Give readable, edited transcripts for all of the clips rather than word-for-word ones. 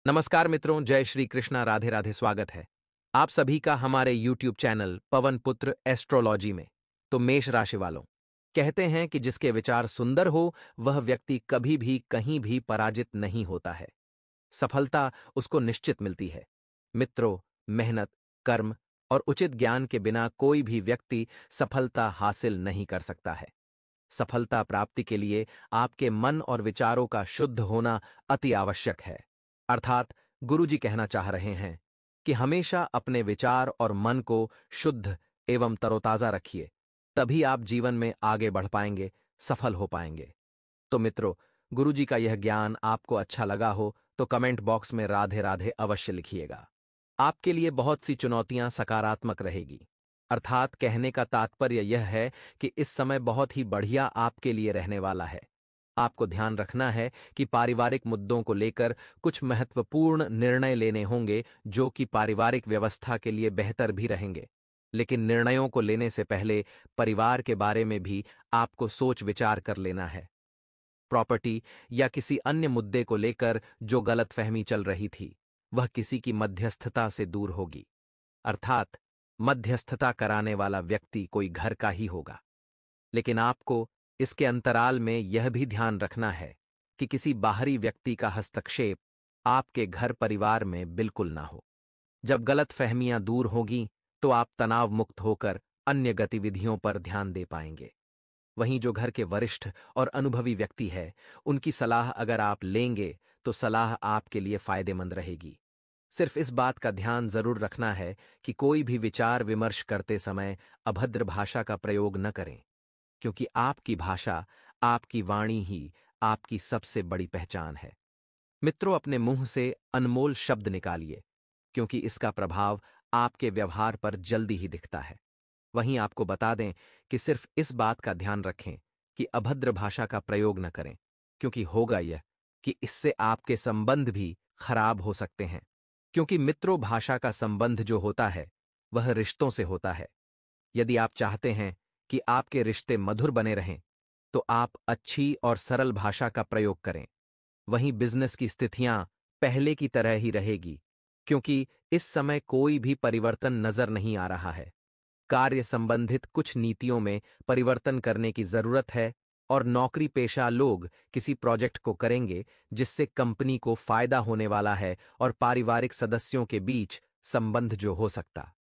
नमस्कार मित्रों, जय श्री कृष्णा, राधे राधे। स्वागत है आप सभी का हमारे YouTube चैनल पवन पुत्र एस्ट्रोलॉजी में। तो मेष राशि वालों, कहते हैं कि जिसके विचार सुंदर हो वह व्यक्ति कभी भी कहीं भी पराजित नहीं होता है। सफलता उसको निश्चित मिलती है। मित्रों, मेहनत, कर्म और उचित ज्ञान के बिना कोई भी व्यक्ति सफलता हासिल नहीं कर सकता है। सफलता प्राप्ति के लिए आपके मन और विचारों का शुद्ध होना अति आवश्यक है। अर्थात गुरुजी कहना चाह रहे हैं कि हमेशा अपने विचार और मन को शुद्ध एवं तरोताजा रखिए, तभी आप जीवन में आगे बढ़ पाएंगे, सफल हो पाएंगे। तो मित्रों, गुरुजी का यह ज्ञान आपको अच्छा लगा हो तो कमेंट बॉक्स में राधे राधे अवश्य लिखिएगा। आपके लिए बहुत सी चुनौतियां सकारात्मक रहेगी। अर्थात कहने का तात्पर्य यह है कि इस समय बहुत ही बढ़िया आपके लिए रहने वाला है। आपको ध्यान रखना है कि पारिवारिक मुद्दों को लेकर कुछ महत्वपूर्ण निर्णय लेने होंगे जो कि पारिवारिक व्यवस्था के लिए बेहतर भी रहेंगे। लेकिन निर्णयों को लेने से पहले परिवार के बारे में भी आपको सोच विचार कर लेना है। प्रॉपर्टी या किसी अन्य मुद्दे को लेकर जो गलतफहमी चल रही थी, वह किसी की मध्यस्थता से दूर होगी। अर्थात मध्यस्थता कराने वाला व्यक्ति कोई घर का ही होगा। लेकिन आपको इसके अंतराल में यह भी ध्यान रखना है कि किसी बाहरी व्यक्ति का हस्तक्षेप आपके घर परिवार में बिल्कुल ना हो। जब गलतफहमियां दूर होंगी तो आप तनाव मुक्त होकर अन्य गतिविधियों पर ध्यान दे पाएंगे। वहीं जो घर के वरिष्ठ और अनुभवी व्यक्ति है, उनकी सलाह अगर आप लेंगे तो सलाह आपके लिए फायदेमंद रहेगी। सिर्फ इस बात का ध्यान जरूर रखना है कि कोई भी विचार विमर्श करते समय अभद्र भाषा का प्रयोग न करें, क्योंकि आपकी भाषा, आपकी वाणी ही आपकी सबसे बड़ी पहचान है। मित्रों, अपने मुंह से अनमोल शब्द निकालिए, क्योंकि इसका प्रभाव आपके व्यवहार पर जल्दी ही दिखता है। वहीं आपको बता दें कि सिर्फ इस बात का ध्यान रखें कि अभद्र भाषा का प्रयोग न करें, क्योंकि होगा यह कि इससे आपके संबंध भी खराब हो सकते हैं। क्योंकि मित्रों, भाषा का संबंध जो होता है वह रिश्तों से होता है। यदि आप चाहते हैं कि आपके रिश्ते मधुर बने रहें, तो आप अच्छी और सरल भाषा का प्रयोग करें। वहीं बिजनेस की स्थितियां पहले की तरह ही रहेगी, क्योंकि इस समय कोई भी परिवर्तन नजर नहीं आ रहा है। कार्य संबंधित कुछ नीतियों में परिवर्तन करने की जरूरत है और नौकरी पेशा लोग किसी प्रोजेक्ट को करेंगे जिससे कंपनी को फायदा होने वाला है और पारिवारिक सदस्यों के बीच संबंध जो हो सकता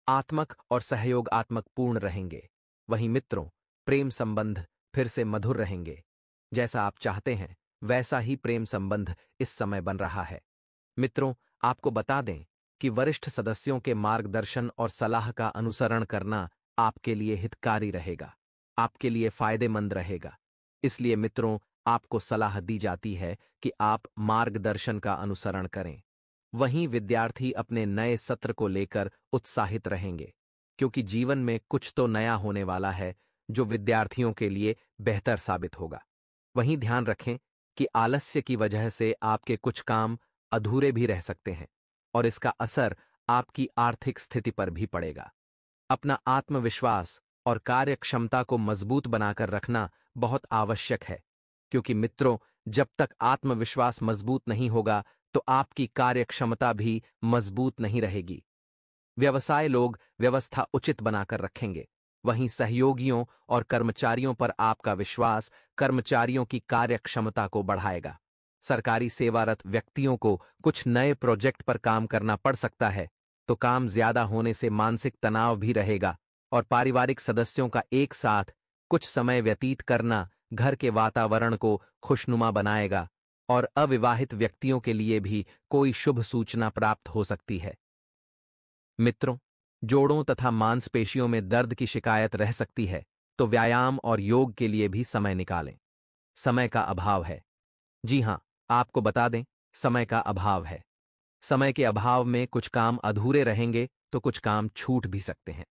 आत्मक और सहयोगात्मक पूर्ण रहेंगे। वहीं मित्रों, प्रेम संबंध फिर से मधुर रहेंगे। जैसा आप चाहते हैं वैसा ही प्रेम संबंध इस समय बन रहा है। मित्रों, आपको बता दें कि वरिष्ठ सदस्यों के मार्गदर्शन और सलाह का अनुसरण करना आपके लिए हितकारी रहेगा, आपके लिए फायदेमंद रहेगा। इसलिए मित्रों, आपको सलाह दी जाती है कि आप मार्गदर्शन का अनुसरण करें। वहीं विद्यार्थी अपने नए सत्र को लेकर उत्साहित रहेंगे, क्योंकि जीवन में कुछ तो नया होने वाला है जो विद्यार्थियों के लिए बेहतर साबित होगा। वहीं ध्यान रखें कि आलस्य की वजह से आपके कुछ काम अधूरे भी रह सकते हैं और इसका असर आपकी आर्थिक स्थिति पर भी पड़ेगा। अपना आत्मविश्वास और कार्यक्षमता को मजबूत बनाकर रखना बहुत आवश्यक है, क्योंकि मित्रों, जब तक आत्मविश्वास मजबूत नहीं होगा तो आपकी कार्यक्षमता भी मजबूत नहीं रहेगी। व्यवसाय लोग व्यवस्था उचित बनाकर रखेंगे, वहीं सहयोगियों और कर्मचारियों पर आपका विश्वास कर्मचारियों की कार्यक्षमता को बढ़ाएगा। सरकारी सेवारत व्यक्तियों को कुछ नए प्रोजेक्ट पर काम करना पड़ सकता है, तो काम ज्यादा होने से मानसिक तनाव भी रहेगा और पारिवारिक सदस्यों का एक साथ कुछ समय व्यतीत करना घर के वातावरण को खुशनुमा बनाएगा और अविवाहित व्यक्तियों के लिए भी कोई शुभ सूचना प्राप्त हो सकती है। मित्रों, जोड़ों तथा मांसपेशियों में दर्द की शिकायत रह सकती है, तो व्यायाम और योग के लिए भी समय निकालें। समय का अभाव है। जी हां, आपको बता दें, समय का अभाव है। समय के अभाव में कुछ काम अधूरे रहेंगे तो कुछ काम छूट भी सकते हैं।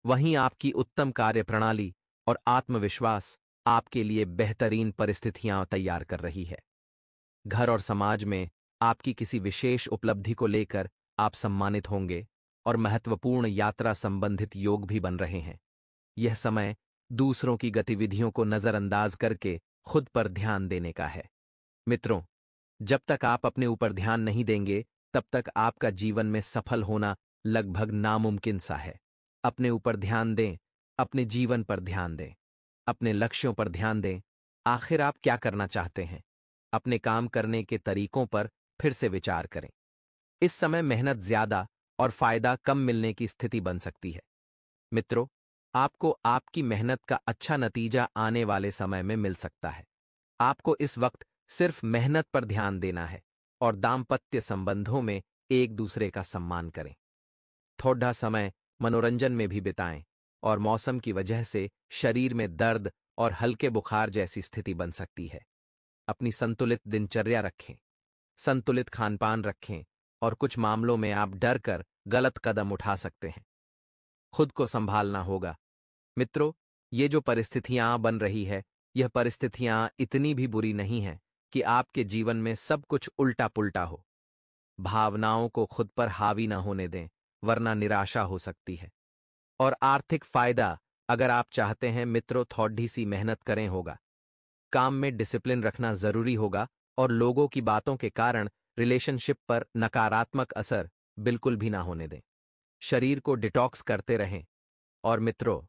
वहीं आपकी उत्तम कार्यप्रणाली और आत्मविश्वास आपके लिए बेहतरीन परिस्थितियां तैयार कर रही है। घर और समाज में आपकी किसी विशेष उपलब्धि को लेकर आप सम्मानित होंगे और महत्वपूर्ण यात्रा संबंधित योग भी बन रहे हैं। यह समय दूसरों की गतिविधियों को नजरअंदाज करके खुद पर ध्यान देने का है। मित्रों, जब तक आप अपने ऊपर ध्यान नहीं देंगे, तब तक आपका जीवन में सफल होना लगभग नामुमकिन सा है। अपने ऊपर ध्यान दें, अपने जीवन पर ध्यान दें, अपने लक्ष्यों पर ध्यान दें। आखिर आप क्या करना चाहते हैं? अपने काम करने के तरीकों पर फिर से विचार करें। इस समय मेहनत ज्यादा और फायदा कम मिलने की स्थिति बन सकती है। मित्रों, आपको आपकी मेहनत का अच्छा नतीजा आने वाले समय में मिल सकता है। आपको इस वक्त सिर्फ मेहनत पर ध्यान देना है और दाम्पत्य संबंधों में एक दूसरे का सम्मान करें। थोड़ा समय मनोरंजन में भी बिताएं और मौसम की वजह से शरीर में दर्द और हल्के बुखार जैसी स्थिति बन सकती है। अपनी संतुलित दिनचर्या रखें, संतुलित खानपान रखें और कुछ मामलों में आप डर कर गलत कदम उठा सकते हैं। खुद को संभालना होगा। मित्रों, ये जो परिस्थितियां बन रही है, यह परिस्थितियां इतनी भी बुरी नहीं है कि आपके जीवन में सब कुछ उल्टा पुल्टा हो। भावनाओं को खुद पर हावी न होने दें, वरना निराशा हो सकती है। और आर्थिक फायदा, अगर आप चाहते हैं मित्रों, थोड़ी सी मेहनत करें होगा। काम में डिसिप्लिन रखना जरूरी होगा और लोगों की बातों के कारण रिलेशनशिप पर नकारात्मक असर बिल्कुल भी ना होने दें। शरीर को डिटॉक्स करते रहें। और मित्रों,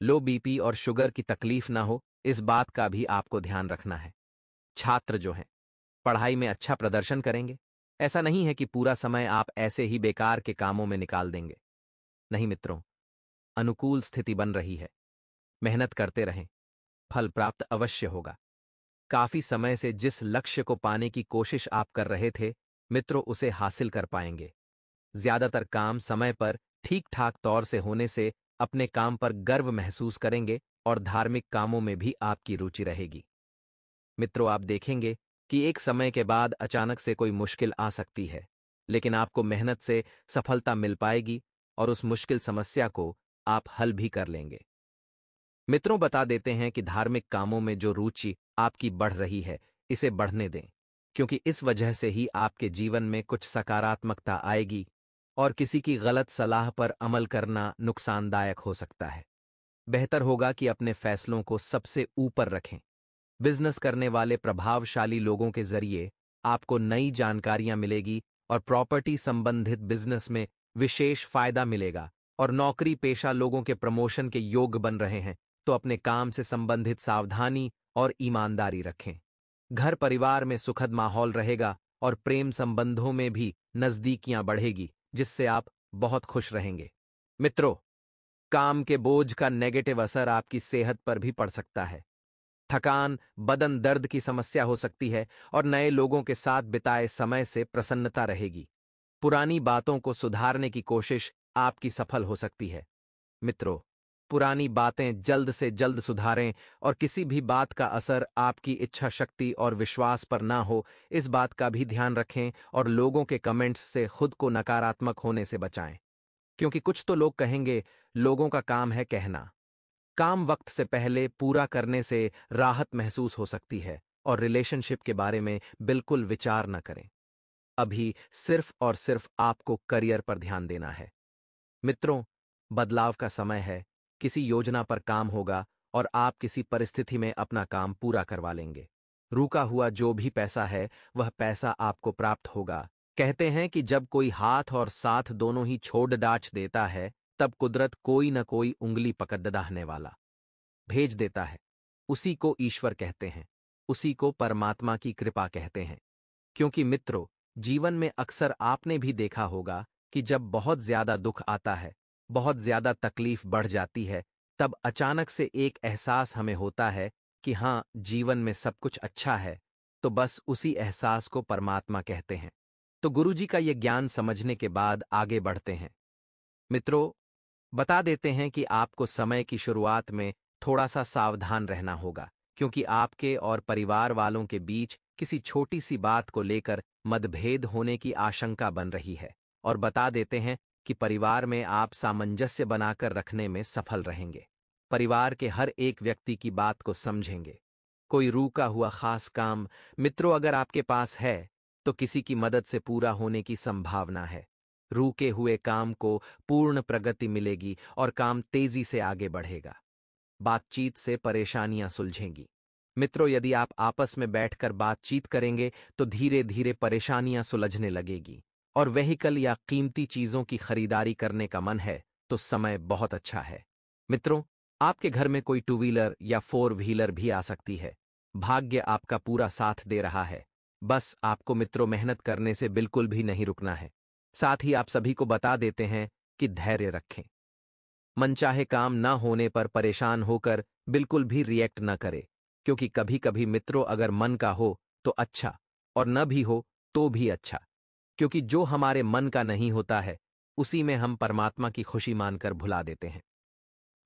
लो बीपी और शुगर की तकलीफ ना हो, इस बात का भी आपको ध्यान रखना है। छात्र जो हैं, पढ़ाई में अच्छा प्रदर्शन करेंगे। ऐसा नहीं है कि पूरा समय आप ऐसे ही बेकार के कामों में निकाल देंगे। नहीं मित्रों, अनुकूल स्थिति बन रही है। मेहनत करते रहें, फल प्राप्त अवश्य होगा। काफी समय से जिस लक्ष्य को पाने की कोशिश आप कर रहे थे, मित्रों, उसे हासिल कर पाएंगे। ज्यादातर काम समय पर ठीक ठाक तौर से होने से अपने काम पर गर्व महसूस करेंगे और धार्मिक कामों में भी आपकी रुचि रहेगी। मित्रों, आप देखेंगे कि एक समय के बाद अचानक से कोई मुश्किल आ सकती है, लेकिन आपको मेहनत से सफलता मिल पाएगी और उस मुश्किल समस्या को आप हल भी कर लेंगे। मित्रों, बता देते हैं कि धार्मिक कामों में जो रुचि आपकी बढ़ रही है, इसे बढ़ने दें, क्योंकि इस वजह से ही आपके जीवन में कुछ सकारात्मकता आएगी और किसी की गलत सलाह पर अमल करना नुकसानदायक हो सकता है। बेहतर होगा कि अपने फैसलों को सबसे ऊपर रखें। बिजनेस करने वाले प्रभावशाली लोगों के जरिए आपको नई जानकारियां मिलेगी और प्रॉपर्टी संबंधित बिजनेस में विशेष फायदा मिलेगा। और नौकरी पेशा लोगों के प्रमोशन के योग बन रहे हैं, तो अपने काम से संबंधित सावधानी और ईमानदारी रखें। घर परिवार में सुखद माहौल रहेगा और प्रेम संबंधों में भी नजदीकियां बढ़ेगी, जिससे आप बहुत खुश रहेंगे। मित्रों, काम के बोझ का नेगेटिव असर आपकी सेहत पर भी पड़ सकता है। थकान, बदन दर्द की समस्या हो सकती है और नए लोगों के साथ बिताए समय से प्रसन्नता रहेगी। पुरानी बातों को सुधारने की कोशिश आपकी सफल हो सकती है। मित्रों, पुरानी बातें जल्द से जल्द सुधारें और किसी भी बात का असर आपकी इच्छा शक्ति और विश्वास पर ना हो, इस बात का भी ध्यान रखें और लोगों के कमेंट्स से खुद को नकारात्मक होने से बचाएं। क्योंकि कुछ तो लोग कहेंगे, लोगों का काम है कहना। काम वक्त से पहले पूरा करने से राहत महसूस हो सकती है और रिलेशनशिप के बारे में बिल्कुल विचार न करें। अभी सिर्फ और सिर्फ आपको करियर पर ध्यान देना है। मित्रों, बदलाव का समय है। किसी योजना पर काम होगा और आप किसी परिस्थिति में अपना काम पूरा करवा लेंगे। रुका हुआ जो भी पैसा है, वह पैसा आपको प्राप्त होगा। कहते हैं कि जब कोई हाथ और साथ दोनों ही छोड़ डाच देता है, तब कुदरत कोई न कोई उंगली पकड़ दाहने वाला भेज देता है। उसी को ईश्वर कहते हैं, उसी को परमात्मा की कृपा कहते हैं। क्योंकि मित्रों, जीवन में अक्सर आपने भी देखा होगा कि जब बहुत ज्यादा दुख आता है, बहुत ज्यादा तकलीफ बढ़ जाती है, तब अचानक से एक एहसास हमें होता है कि हाँ, जीवन में सब कुछ अच्छा है। तो बस उसी एहसास को परमात्मा कहते हैं। तो गुरुजी का ये ज्ञान समझने के बाद आगे बढ़ते हैं। मित्रों, बता देते हैं कि आपको समय की शुरुआत में थोड़ा सा सावधान रहना होगा, क्योंकि आपके और परिवार वालों के बीच किसी छोटी सी बात को लेकर मतभेद होने की आशंका बन रही है। और बता देते हैं कि परिवार में आप सामंजस्य बनाकर रखने में सफल रहेंगे। परिवार के हर एक व्यक्ति की बात को समझेंगे। कोई रूका हुआ खास काम, मित्रों, अगर आपके पास है, तो किसी की मदद से पूरा होने की संभावना है। रूके हुए काम को पूर्ण प्रगति मिलेगी और काम तेजी से आगे बढ़ेगा। बातचीत से परेशानियां सुलझेंगी। मित्रों, यदि आप आपस में बैठकर बातचीत करेंगे तो धीरे धीरे परेशानियां सुलझने लगेगी। और व्हीकल या कीमती चीजों की खरीदारी करने का मन है तो समय बहुत अच्छा है। मित्रों, आपके घर में कोई टू व्हीलर या फोर व्हीलर भी आ सकती है। भाग्य आपका पूरा साथ दे रहा है। बस आपको मित्रों मेहनत करने से बिल्कुल भी नहीं रुकना है। साथ ही आप सभी को बता देते हैं कि धैर्य रखें। मनचाहे काम न होने पर परेशान होकर बिल्कुल भी रिएक्ट न करे, क्योंकि कभी कभी मित्रों अगर मन का हो तो अच्छा, और न भी हो तो भी अच्छा, क्योंकि जो हमारे मन का नहीं होता है उसी में हम परमात्मा की खुशी मानकर भुला देते हैं।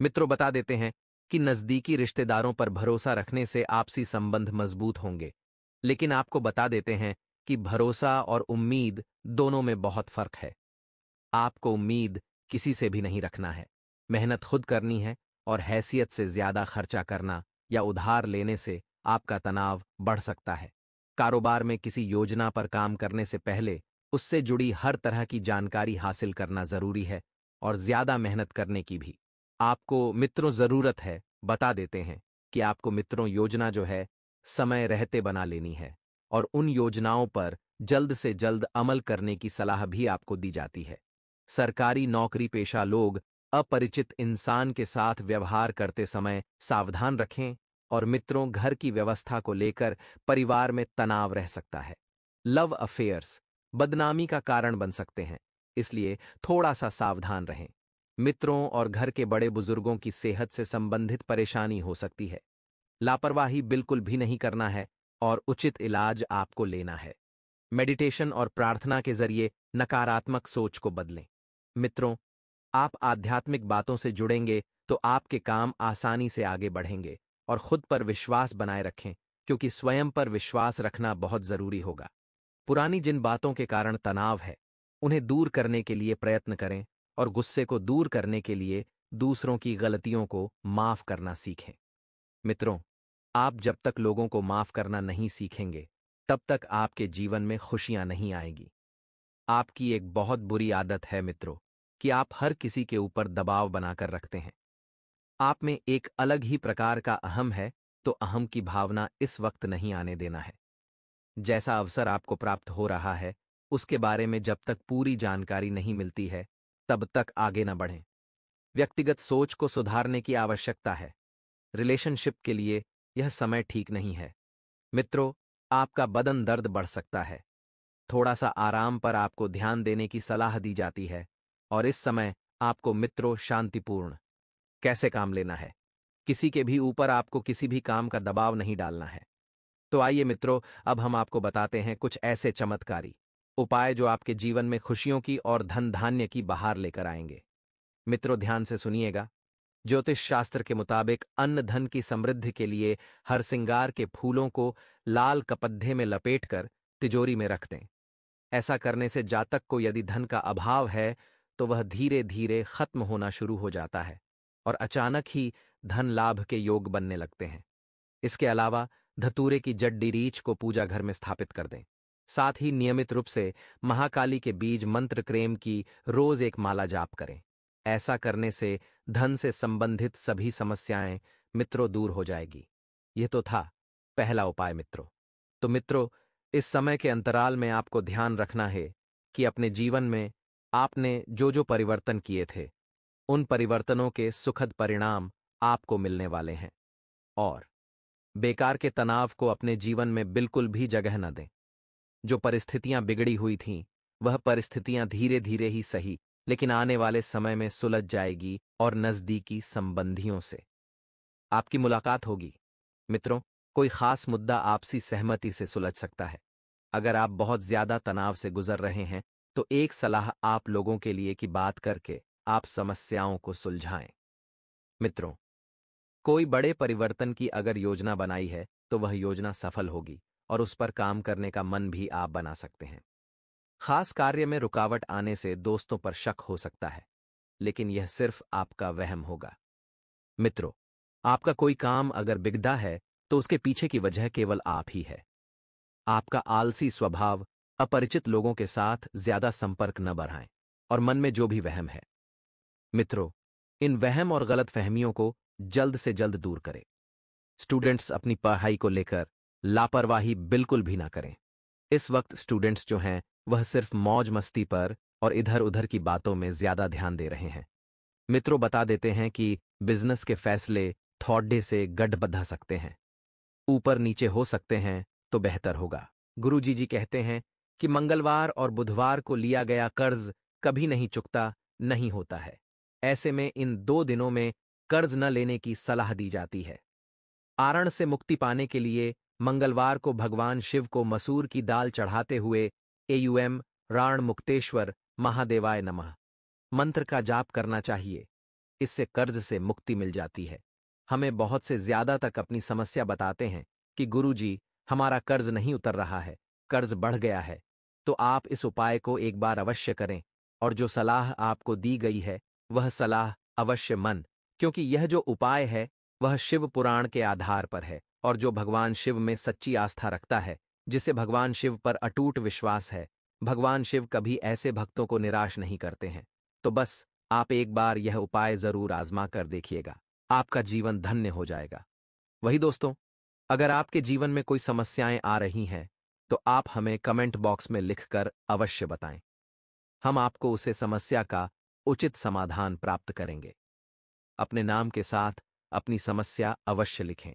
मित्रों, बता देते हैं कि नजदीकी रिश्तेदारों पर भरोसा रखने से आपसी संबंध मजबूत होंगे, लेकिन आपको बता देते हैं कि भरोसा और उम्मीद दोनों में बहुत फर्क है। आपको उम्मीद किसी से भी नहीं रखना है। मेहनत खुद करनी है, और हैसियत से ज्यादा खर्चा करना या उधार लेने से आपका तनाव बढ़ सकता है। कारोबार में किसी योजना पर काम करने से पहले उससे जुड़ी हर तरह की जानकारी हासिल करना जरूरी है, और ज्यादा मेहनत करने की भी। आपको मित्रों जरूरत है, बता देते हैं कि आपको मित्रों योजना जो है समय रहते बना लेनी है, और उन योजनाओं पर जल्द से जल्द अमल करने की सलाह भी आपको दी जाती है। सरकारी नौकरी पेशा लोग अपरिचित इंसान के साथ व्यवहार करते समय सावधान रखें, और मित्रों घर की व्यवस्था को लेकर परिवार में तनाव रह सकता है। लव अफेयर्स बदनामी का कारण बन सकते हैं, इसलिए थोड़ा सा सावधान रहें। मित्रों और घर के बड़े बुजुर्गों की सेहत से संबंधित परेशानी हो सकती है। लापरवाही बिल्कुल भी नहीं करना है, और उचित इलाज आपको लेना है। मेडिटेशन और प्रार्थना के जरिए नकारात्मक सोच को बदलें। मित्रों, आप आध्यात्मिक बातों से जुड़ेंगे तो आपके काम आसानी से आगे बढ़ेंगे, और खुद पर विश्वास बनाए रखें, क्योंकि स्वयं पर विश्वास रखना बहुत जरूरी होगा। पुरानी जिन बातों के कारण तनाव है उन्हें दूर करने के लिए प्रयत्न करें, और गुस्से को दूर करने के लिए दूसरों की गलतियों को माफ करना सीखें। मित्रों, आप जब तक लोगों को माफ करना नहीं सीखेंगे तब तक आपके जीवन में खुशियां नहीं आएगी। आपकी एक बहुत बुरी आदत है मित्रों कि आप हर किसी के ऊपर दबाव बनाकर रखते हैं। आप में एक अलग ही प्रकार का अहम है, तो अहम की भावना इस वक्त नहीं आने देना है। जैसा अवसर आपको प्राप्त हो रहा है उसके बारे में जब तक पूरी जानकारी नहीं मिलती है तब तक आगे न बढ़ें। व्यक्तिगत सोच को सुधारने की आवश्यकता है। रिलेशनशिप के लिए यह समय ठीक नहीं है। मित्रों, आपका बदन दर्द बढ़ सकता है। थोड़ा सा आराम पर आपको ध्यान देने की सलाह दी जाती है, और इस समय आपको मित्रों शांतिपूर्ण कैसे काम लेना है। किसी के भी ऊपर आपको किसी भी काम का दबाव नहीं डालना है। तो आइए मित्रों, अब हम आपको बताते हैं कुछ ऐसे चमत्कारी उपाय जो आपके जीवन में खुशियों की और धन धान्य की बहार लेकर आएंगे। मित्रों, ध्यान से सुनिएगा। ज्योतिष शास्त्र के मुताबिक अन्न धन की समृद्धि के लिए हरसिंगार के फूलों को लाल कपड्ढे में लपेटकर तिजोरी में रख दें। ऐसा करने से जातक को यदि धन का अभाव है तो वह धीरे धीरे खत्म होना शुरू हो जाता है, और अचानक ही धन लाभ के योग बनने लगते हैं। इसके अलावा धतूरे की जड्डी रीछ को पूजा घर में स्थापित कर दें। साथ ही नियमित रूप से महाकाली के बीज मंत्र क्रेम की रोज एक माला जाप करें। ऐसा करने से धन से संबंधित सभी समस्याएं मित्रों दूर हो जाएगी। यह तो था पहला उपाय मित्रों। तो मित्रों, इस समय के अंतराल में आपको ध्यान रखना है कि अपने जीवन में आपने जो जो परिवर्तन किए थे उन परिवर्तनों के सुखद परिणाम आपको मिलने वाले हैं, और बेकार के तनाव को अपने जीवन में बिल्कुल भी जगह न दें। जो परिस्थितियां बिगड़ी हुई थीं वह परिस्थितियां धीरे धीरे ही सही, लेकिन आने वाले समय में सुलझ जाएगी, और नजदीकी संबंधियों से आपकी मुलाकात होगी। मित्रों, कोई खास मुद्दा आपसी सहमति से सुलझ सकता है। अगर आप बहुत ज्यादा तनाव से गुजर रहे हैं तो एक सलाह आप लोगों के लिए कि बात करके आप समस्याओं को सुलझाएं। मित्रों, कोई बड़े परिवर्तन की अगर योजना बनाई है तो वह योजना सफल होगी, और उस पर काम करने का मन भी आप बना सकते हैं। खास कार्य में रुकावट आने से दोस्तों पर शक हो सकता है, लेकिन यह सिर्फ आपका वहम होगा। मित्रों, आपका कोई काम अगर बिगड़ा है तो उसके पीछे की वजह केवल आप ही है। आपका आलसी स्वभाव, अपरिचित लोगों के साथ ज्यादा संपर्क न बढ़ाएं, और मन में जो भी वहम है मित्रों, इन वहम और गलत फहमियों को जल्द से जल्द दूर करें। स्टूडेंट्स अपनी पढ़ाई को लेकर लापरवाही बिल्कुल भी ना करें। इस वक्त स्टूडेंट्स जो हैं वह सिर्फ मौज मस्ती पर और इधर उधर की बातों में ज्यादा ध्यान दे रहे हैं। मित्रों बता देते हैं कि बिजनेस के फैसले थर्ड डे से गढ़ सकते हैं, ऊपर नीचे हो सकते हैं, तो बेहतर होगा। गुरुजी जी कहते हैं कि मंगलवार और बुधवार को लिया गया कर्ज कभी नहीं चुकता नहीं होता है। ऐसे में इन 2 दिनों में कर्ज न लेने की सलाह दी जाती है। आरण से मुक्ति पाने के लिए मंगलवार को भगवान शिव को मसूर की दाल चढ़ाते हुए एयुएम राण मुक्तेश्वर महादेवाय नमः मंत्र का जाप करना चाहिए। इससे कर्ज से मुक्ति मिल जाती है। हमें बहुत से ज्यादा तक अपनी समस्या बताते हैं कि गुरुजी हमारा कर्ज नहीं उतर रहा है, कर्ज बढ़ गया है। तो आप इस उपाय को एक बार अवश्य करें और जो सलाह आपको दी गई है वह सलाह अवश्य मन, क्योंकि यह जो उपाय है वह शिव पुराण के आधार पर है और जो भगवान शिव में सच्ची आस्था रखता है, जिसे भगवान शिव पर अटूट विश्वास है, भगवान शिव कभी ऐसे भक्तों को निराश नहीं करते हैं। तो बस आप एक बार यह उपाय जरूर आजमा कर देखिएगा, आपका जीवन धन्य हो जाएगा। वही दोस्तों, अगर आपके जीवन में कोई समस्याएं आ रही हैं तो आप हमें कमेंट बॉक्स में लिखकर अवश्य बताएं। हम आपको उसे समस्या का उचित समाधान प्राप्त करेंगे। अपने नाम के साथ अपनी समस्या अवश्य लिखें।